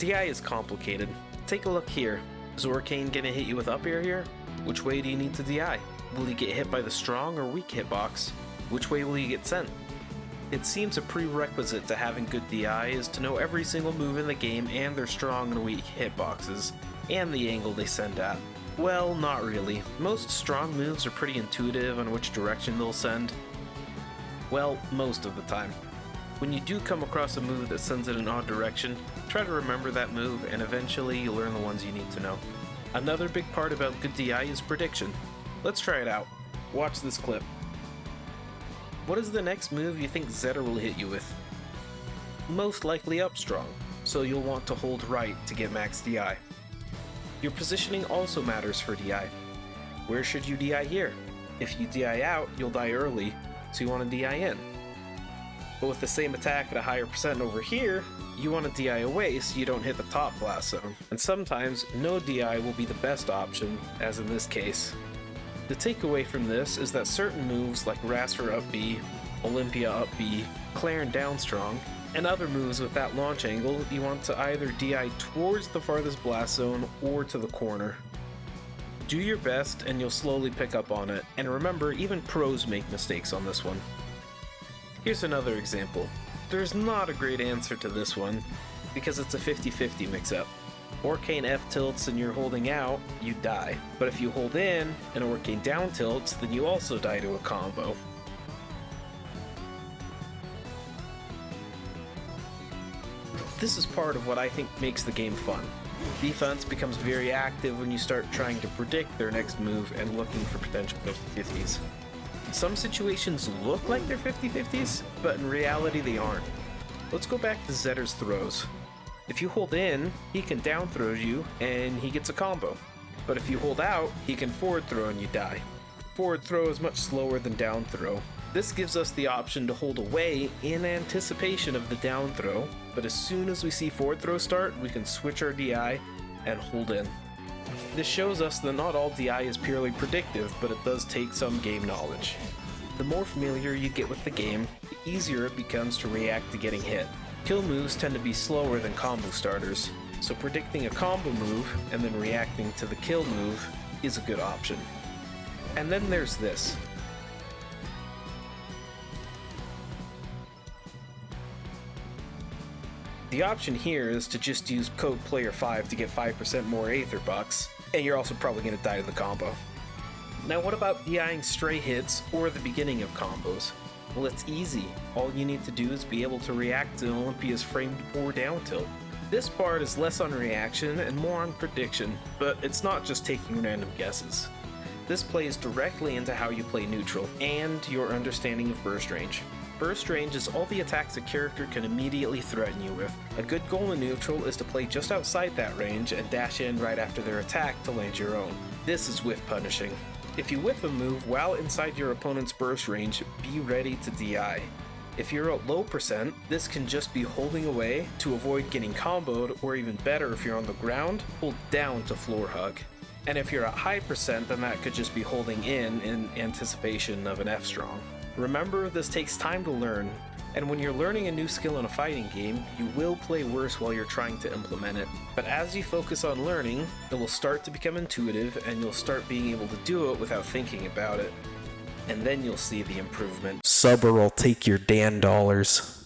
DI is complicated. Take a look here. Is Orcane gonna hit you with up air here? Which way do you need to DI? Will you get hit by the strong or weak hitbox? Which way will you get sent? It seems a prerequisite to having good DI is to know every single move in the game and their strong and weak hitboxes, and the angle they send at. Well, not really. Most strong moves are pretty intuitive on which direction they'll send. Well, most of the time. When you do come across a move that sends in an odd direction, try to remember that move and eventually you'll learn the ones you need to know. Another big part about good DI is prediction. Let's try it out. Watch this clip. What is the next move you think Zetter will hit you with? Most likely up strong, so you'll want to hold right to get max DI. Your positioning also matters for DI. Where should you DI here? If you DI out, you'll die early, so you want to DI in. But with the same attack at a higher percent over here, you want to DI away so you don't hit the top blast zone. And sometimes no DI will be the best option, as in this case. The takeaway from this is that certain moves like Raster up B, Olympia up B, Claren down strong, and other moves with that launch angle, you want to either DI towards the farthest blast zone or to the corner. Do your best and you'll slowly pick up on it, and remember, even pros make mistakes on this one. Here's another example. There's not a great answer to this one, because it's a 50-50 mix-up. Orcane F tilts and you're holding out, you die. But if you hold in and Orcane down tilts, then you also die to a combo. This is part of what I think makes the game fun. Defense becomes very active when you start trying to predict their next move and looking for potential 50-50s. Some situations look like they're 50-50s, but in reality they aren't. Let's go back to Zetter's throws. If you hold in, he can down throw you and he gets a combo. But if you hold out, he can forward throw and you die. Forward throw is much slower than down throw. This gives us the option to hold away in anticipation of the down throw, but as soon as we see forward throw start, we can switch our DI and hold in. This shows us that not all DI is purely predictive, but it does take some game knowledge. The more familiar you get with the game, the easier it becomes to react to getting hit. Kill moves tend to be slower than combo starters, so predicting a combo move and then reacting to the kill move is a good option. And then there's this. The option here is to just use code player5 to get 5% more Aether bucks, and you're also probably going to die to the combo. Now what about DIing stray hits or the beginning of combos? Well, it's easy. All you need to do is be able to react to Olympia's framed 4 down tilt. This part is less on reaction and more on prediction, but it's not just taking random guesses. This plays directly into how you play neutral and your understanding of burst range. Burst range is all the attacks a character can immediately threaten you with. A good goal in neutral is to play just outside that range and dash in right after their attack to land your own. This is whiff punishing. If you whiff a move while inside your opponent's burst range, be ready to DI. If you're at low percent, this can just be holding away to avoid getting comboed, or even better if you're on the ground, hold down to floor hug. And if you're at high percent, then that could just be holding in anticipation of an F strong. Remember, this takes time to learn, and when you're learning a new skill in a fighting game, you will play worse while you're trying to implement it. But as you focus on learning, it will start to become intuitive and you'll start being able to do it without thinking about it. And then you'll see the improvement. Sub or I'll take your Dan dollars.